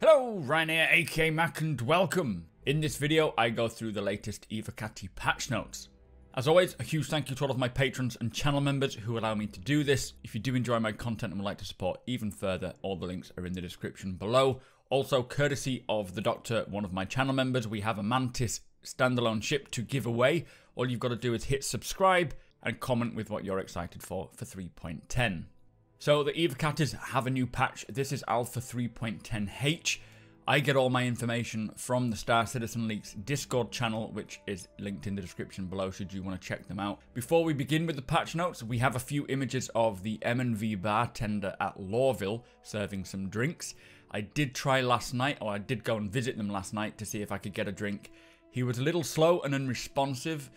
Hello, Ryan here, aka Mac, and welcome. In this video, I go through the latest Evocati patch notes. As always, a huge thank you to all of my patrons and channel members who allow me to do this. If you do enjoy my content and would like to support even further, all the links are in the description below. Also, courtesy of the Doctor, one of my channel members, we have a Mantis standalone ship to give away. All you've got to do is hit subscribe and comment with what you're excited for 3.10. So the Evocatis have a new patch. This is Alpha 3.10H. I get all my information from the Star Citizen Leaks Discord channel, which is linked in the description below should you want to check them out. Before we begin with the patch notes, we have a few images of the M&V bartender at Lawville serving some drinks. I did try last night, or I did go and visit them last night to see if I could get a drink. He was a little slow and unresponsive.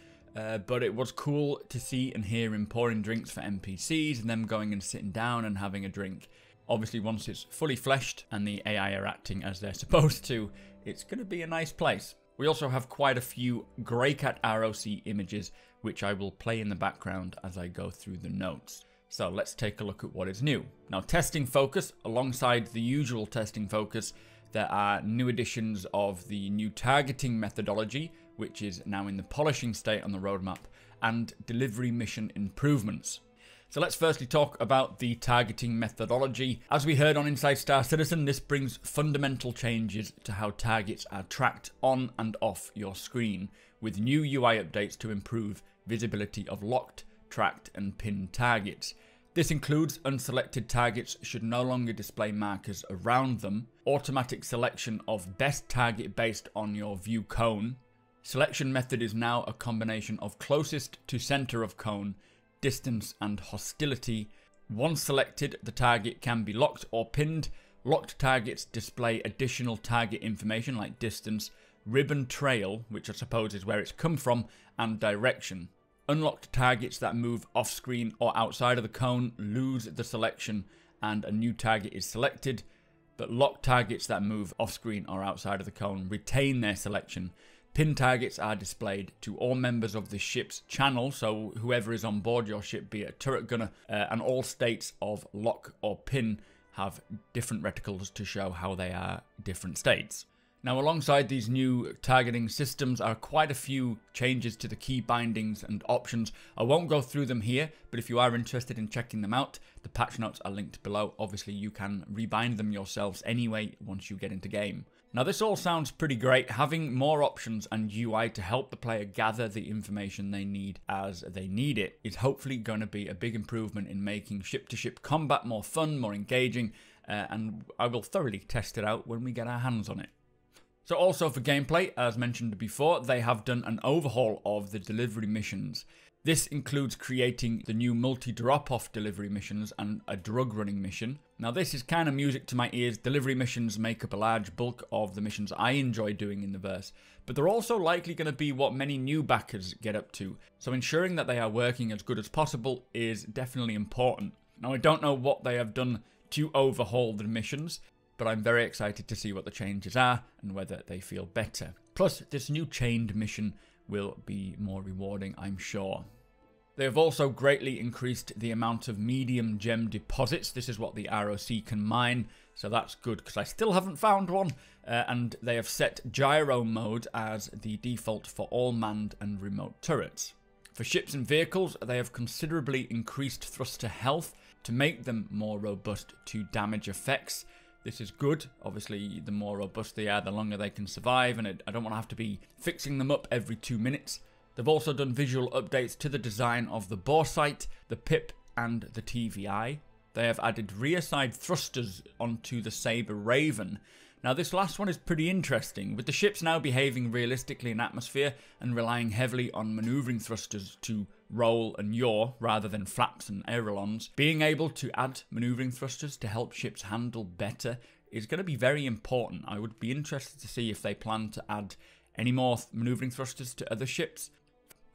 But it was cool to see and hear him pouring drinks for NPCs and them going and sitting down and having a drink. Obviously, once it's fully fleshed and the AI are acting as they're supposed to, it's going to be a nice place. We also have quite a few Greycat ROC images, which I will play in the background as I go through the notes. So let's take a look at what is new. Now, testing focus, alongside the usual testing focus, there are new additions of the new targeting methodology, which is now in the polishing state on the roadmap, and delivery mission improvements. So let's firstly talk about the targeting methodology. As we heard on Inside Star Citizen, this brings fundamental changes to how targets are tracked on and off your screen, with new UI updates to improve visibility of locked, tracked, and pinned targets. This includes unselected targets should no longer display markers around them, automatic selection of best target based on your view cone. Selection method is now a combination of closest to center of cone, distance, and hostility. Once selected, the target can be locked or pinned. Locked targets display additional target information like distance, ribbon trail, which I suppose is where it's come from, and direction. Unlocked targets that move off screen or outside of the cone lose the selection and a new target is selected, but locked targets that move off screen or outside of the cone retain their selection. Pin targets are displayed to all members of the ship's channel, so whoever is on board your ship, be it a turret gunner, and all states of lock or pin have different reticles to show how they are different states. Now, alongside these new targeting systems are quite a few changes to the key bindings and options. I won't go through them here, but if you are interested in checking them out, the patch notes are linked below. Obviously, you can rebind them yourselves anyway once you get into game. Now, this all sounds pretty great. Having more options and UI to help the player gather the information they need as they need it is hopefully going to be a big improvement in making ship-to-ship combat more fun, more engaging, and I will thoroughly test it out when we get our hands on it. So also for gameplay, as mentioned before, they have done an overhaul of the delivery missions. This includes creating the new multi-drop-off delivery missions and a drug running mission. Now this is kind of music to my ears. Delivery missions make up a large bulk of the missions I enjoy doing in the verse, but they're also likely going to be what many new backers get up to. So ensuring that they are working as good as possible is definitely important. Now I don't know what they have done to overhaul the missions, but I'm very excited to see what the changes are and whether they feel better. Plus, this new chained mission will be more rewarding, I'm sure. They have also greatly increased the amount of medium gem deposits. This is what the ROC can mine, so that's good because I still haven't found one. And they have set Gyro Mode as the default for all manned and remote turrets. For ships and vehicles, they have considerably increased thruster health to make them more robust to damage effects. This is good. Obviously, the more robust they are, the longer they can survive, and I don't want to have to be fixing them up every 2 minutes. They've also done visual updates to the design of the bore sight, the pip, and the TVI. They have added rear side thrusters onto the Sabre Raven. Now, this last one is pretty interesting, with the ships now behaving realistically in atmosphere and relying heavily on maneuvering thrusters to roll and yaw rather than flaps and ailerons. Being able to add maneuvering thrusters to help ships handle better is going to be very important. I would be interested to see if they plan to add any more maneuvering thrusters to other ships.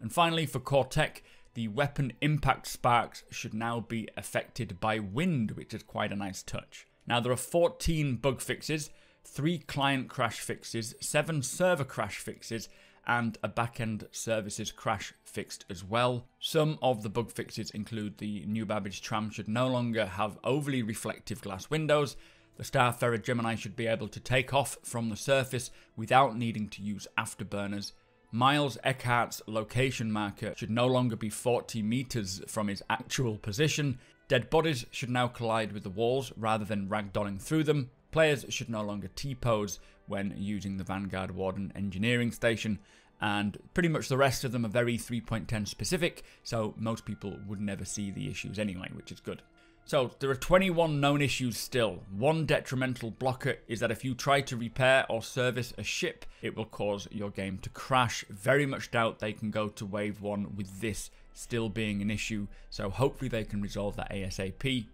And finally, for core tech, the weapon impact sparks should now be affected by wind, which is quite a nice touch. Now, there are 14 bug fixes, 3 client crash fixes, 7 server crash fixes, and a backend services crash fixed as well. Some of the bug fixes include the new Babbage tram should no longer have overly reflective glass windows. The Starfarer Gemini should be able to take off from the surface without needing to use afterburners. Miles Eckhart's location marker should no longer be 40 meters from his actual position. Dead bodies should now collide with the walls rather than ragdolling through them. Players should no longer T-pose when using the Vanguard Warden engineering station. And pretty much the rest of them are very 3.10 specific, so most people would never see the issues anyway, which is good. So, there are 21 known issues still. One detrimental blocker is that if you try to repair or service a ship, it will cause your game to crash. Very much doubt they can go to wave 1 with this still being an issue, so hopefully they can resolve that ASAP.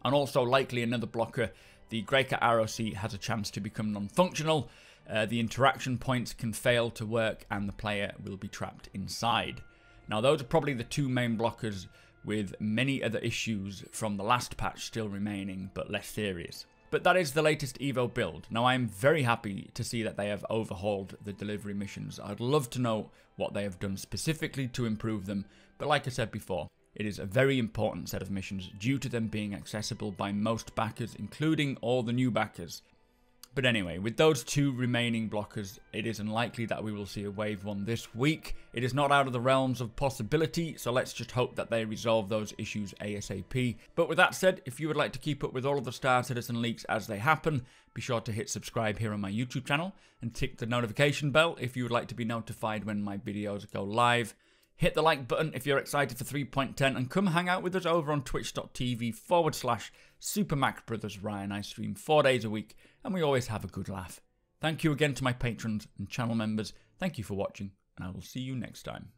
And also likely another blocker, the Greater ROC has a chance to become non-functional. The interaction points can fail to work and the player will be trapped inside. Now those are probably the two main blockers, with many other issues from the last patch still remaining, but less serious. But that is the latest Evo build. Now I am very happy to see that they have overhauled the delivery missions. I'd love to know what they have done specifically to improve them, but like I said before, it is a very important set of missions due to them being accessible by most backers, including all the new backers. But anyway, with those two remaining blockers, it is unlikely that we will see a wave 1 this week. It is not out of the realms of possibility, so let's just hope that they resolve those issues ASAP. But with that said, if you would like to keep up with all of the Star Citizen leaks as they happen, be sure to hit subscribe here on my YouTube channel and tick the notification bell if you would like to be notified when my videos go live. Hit the like button if you're excited for 3.10 and come hang out with us over on twitch.tv/supermacbrothers. Ryan, I stream 4 days a week and we always have a good laugh. Thank you again to my patrons and channel members. Thank you for watching and I will see you next time.